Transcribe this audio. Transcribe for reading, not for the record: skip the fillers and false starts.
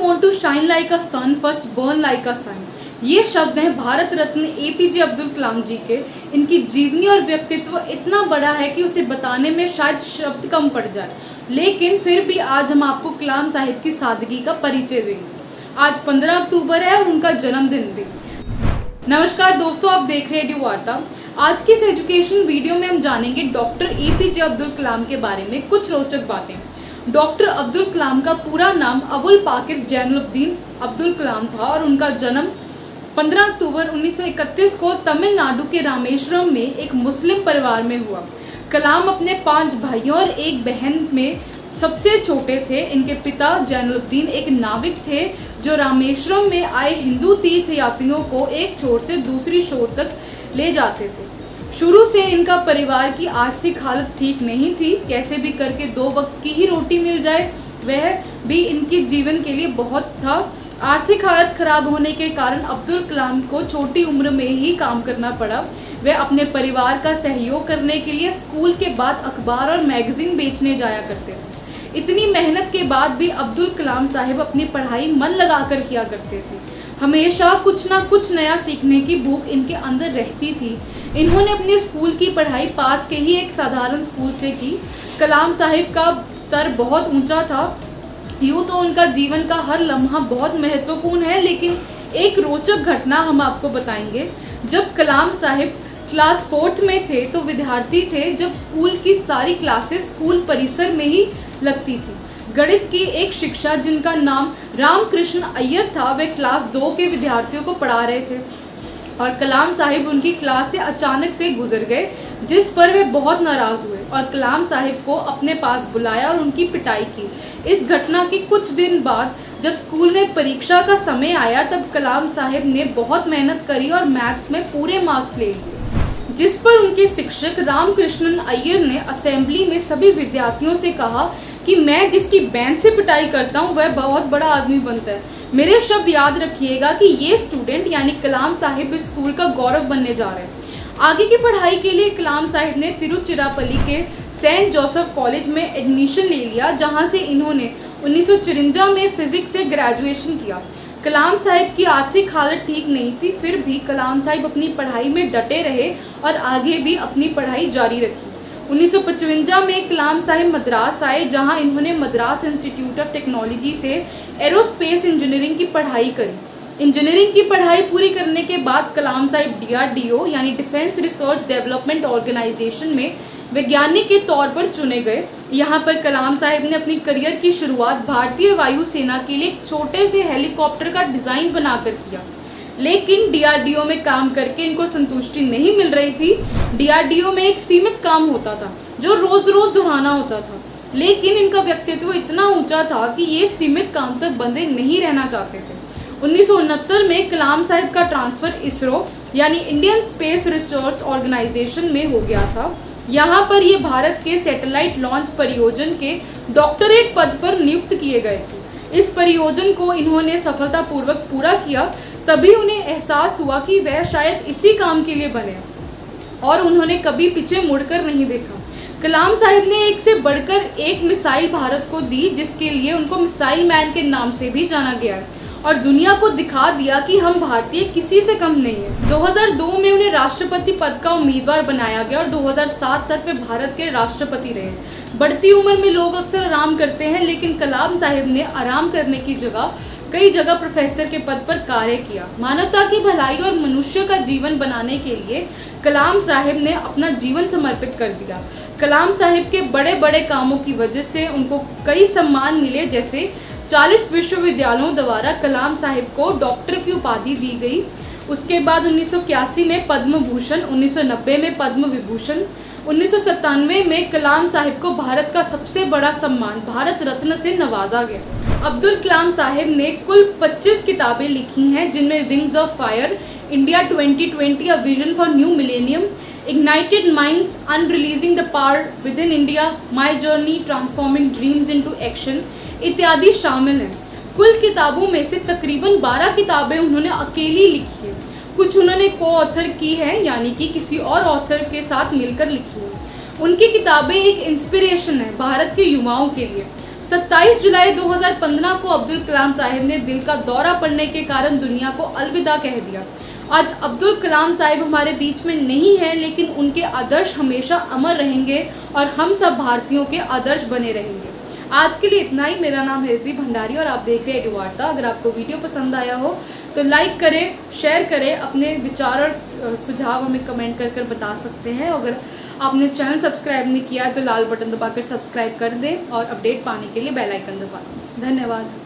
want to shine like a sun, first burn like a sun। ये शब्द हैं Bharat Ratna APJ Abdul Kalam जी के। इनकी जीवनी और व्यक्तित्व इतना बड़ा है कि उसे बताने में शायद शब्द कम पड़ जाए, लेकिन फिर भी आज हम आपको कलाम साहिब की सादगी का परिचय देंगे। आज 15 अक्टूबर है और उनका जन्मदिन भी। नमस्कार दोस्तों, आप देख रहे हैं एडू वार्ता। आज की इस एजुकेशन वीडियो में हम जानेंगे डॉक्टर एपीजे अब्दुल कलाम के बारे में कुछ रोचक बातें। डॉक्टर अब्दुल कलाम का पूरा नाम अबुल पाकिर जैनुलब्दीन अब्दुल कलाम था और उनका जन्म 15 अक्टूबर 1931 को तमिलनाडु के रामेश्वरम में एक मुस्लिम परिवार में हुआ। कलाम अपने 5 भाइयों और एक बहन में सबसे छोटे थे। इनके पिता जैनुलब्दीन एक नाविक थे जो रामेश्वरम में आए हिंदू तीर्थ यात्रियों को एक छोर से दूसरी छोर तक ले जाते थे। शुरू से इनका परिवार की आर्थिक हालत ठीक नहीं थी। कैसे भी करके 2 वक्त की ही रोटी मिल जाए, वह भी इनके जीवन के लिए बहुत था। आर्थिक हालत खराब होने के कारण अब्दुल कलाम को छोटी उम्र में ही काम करना पड़ा। वे अपने परिवार का सहयोग करने के लिए स्कूल के बाद अखबार और मैगजीन बेचने जाया करते थे। इतनी मेहनत के बाद भी अब्दुल कलाम साहिब अपनी पढ़ाई मन लगाकर किया करते थे। हमेशा कुछ ना कुछ नया सीखने की भूख इनके अंदर रहती थी। इन्होंने अपने स्कूल की पढ़ाई पास के ही एक साधारण स्कूल से की। कलाम साहिब का स्तर बहुत ऊंचा था। यूँ तो उनका जीवन का हर लम्हा बहुत महत्वपूर्ण है, लेकिन एक रोचक घटना हम आपको बताएंगे। जब कलाम साहिब क्लास 4th में थे तो विद्यार्थी थे जब स्कूल की सारी क्लासेस स्कूल परिसर में ही लगती थी। गणित की एक शिक्षक जिनका नाम रामकृष्ण अय्यर था, वे क्लास 2 के विद्यार्थियों को पढ़ा रहे थे और कलाम साहिब उनकी क्लास से अचानक से गुजर गए, जिस पर वे बहुत नाराज़ हुए और कलाम साहिब को अपने पास बुलाया और उनकी पिटाई की। इस घटना के कुछ दिन बाद जब स्कूल में परीक्षा का समय आया, तब कलाम साहिब ने बहुत मेहनत करी और मैथ्स में पूरे मार्क्स ले लिए, जिस पर उनके शिक्षक रामकृष्णन अय्यर ने असेंबली में सभी विद्यार्थियों से कहा कि मैं जिसकी बेंच से पिटाई करता हूँ वह बहुत बड़ा आदमी बनता है। मेरे शब्द याद रखिएगा कि ये स्टूडेंट यानी कलाम साहिब इस स्कूल का गौरव बनने जा रहे हैं। आगे की पढ़ाई के लिए कलाम साहिब ने तिरुचिरापल्ली के सेंट जोसेफ कॉलेज में एडमिशन ले लिया, जहाँ से इन्होंने 1954 में फिजिक्स से ग्रेजुएशन किया। कलाम साहिब की आर्थिक हालत ठीक नहीं थी, फिर भी कलाम साहिब अपनी पढ़ाई में डटे रहे और आगे भी अपनी पढ़ाई जारी रखी। 1955 में कलाम साहिब मद्रास आए, जहां इन्होंने मद्रास इंस्टीट्यूट ऑफ टेक्नोलॉजी से एरोस्पेस इंजीनियरिंग की पढ़ाई करी। इंजीनियरिंग की पढ़ाई पूरी करने के बाद कलाम साहिब DRDO यानी डिफेंस रिसर्च डेवलपमेंट ऑर्गेनाइजेशन में वैज्ञानिक के तौर पर चुने गए। यहाँ पर कलाम साहिब ने अपनी करियर की शुरुआत भारतीय वायुसेना के लिए एक छोटे से हेलीकॉप्टर का डिज़ाइन बनाकर किया, लेकिन DRDO में काम करके इनको संतुष्टि नहीं मिल रही थी। DRDO में एक सीमित काम होता था जो रोज़ रोज़ दोहराना होता था, लेकिन इनका व्यक्तित्व इतना ऊंचा था कि ये सीमित काम तक बंधे नहीं रहना चाहते थे। 1969 में कलाम साहिब का ट्रांसफ़र इसरो यानी इंडियन स्पेस रिसर्च ऑर्गेनाइजेशन में हो गया था। यहाँ पर ये भारत के सैटेलाइट लॉन्च परियोजन के डॉक्टरेट पद पर नियुक्त किए गए थे। इस परियोजन को इन्होंने सफलतापूर्वक पूरा किया, तभी उन्हें एहसास हुआ कि वह शायद इसी काम के लिए बने और उन्होंने कभी पीछे मुड़कर नहीं देखा। कलाम साहिब ने एक से बढ़कर एक मिसाइल भारत को दी, जिसके लिए उनको मिसाइल मैन के नाम से भी जाना गया है और दुनिया को दिखा दिया कि हम भारतीय किसी से कम नहीं है। 2002 में उन्हें राष्ट्रपति पद का उम्मीदवार बनाया गया और 2007 तक वे भारत के राष्ट्रपति रहे। बढ़ती उम्र में लोग अक्सर आराम करते हैं, लेकिन कलाम साहिब ने आराम करने की जगह कई जगह प्रोफेसर के पद पर कार्य किया। मानवता की भलाई और मनुष्य का जीवन बनाने के लिए कलाम साहिब ने अपना जीवन समर्पित कर दिया। कलाम साहिब के बड़े बड़े कामों की वजह से उनको कई सम्मान मिले, जैसे 40 विश्वविद्यालयों द्वारा कलाम साहिब को डॉक्टर की उपाधि दी गई। उसके बाद 1981 में पद्म भूषण, 1990 में पद्म विभूषण, 1997 में कलाम साहिब को भारत का सबसे बड़ा सम्मान भारत रत्न से नवाजा गया। अब्दुल कलाम साहिब ने कुल 25 किताबें लिखी हैं, जिनमें wings of fire, India 2020 a vision for new millennium, ignited minds, unleashing the power within India, my journey transforming dreams into action इत्यादि शामिल हैं। कुल किताबों में से तकरीबन 12 किताबें उन्होंने अकेली लिखी हैं। कुछ उन्होंने को ऑथर की है, यानी कि किसी और ऑथर के साथ मिलकर लिखी है। उनकी किताबें एक इंस्पिरेशन है भारत के युवाओं के लिए। 27 जुलाई 2015 को अब्दुल कलाम साहिब ने दिल का दौरा पड़ने के कारण दुनिया को अलविदा कह दिया। आज अब्दुल कलाम साहिब हमारे बीच में नहीं है, लेकिन उनके आदर्श हमेशा अमर रहेंगे और हम सब भारतीयों के आदर्श बने रहेंगे। आज के लिए इतना ही। मेरा नाम है रिद्धि भंडारी और आप देख रहे हैं एडुवार्ता। अगर आपको वीडियो पसंद आया हो तो लाइक करें, शेयर करें, अपने विचार और सुझाव हमें कमेंट कर बता सकते हैं। अगर आपने चैनल सब्सक्राइब नहीं किया है तो लाल बटन दबाकर सब्सक्राइब कर दें और अपडेट पाने के लिए बेल आइकन दबा दें। धन्यवाद।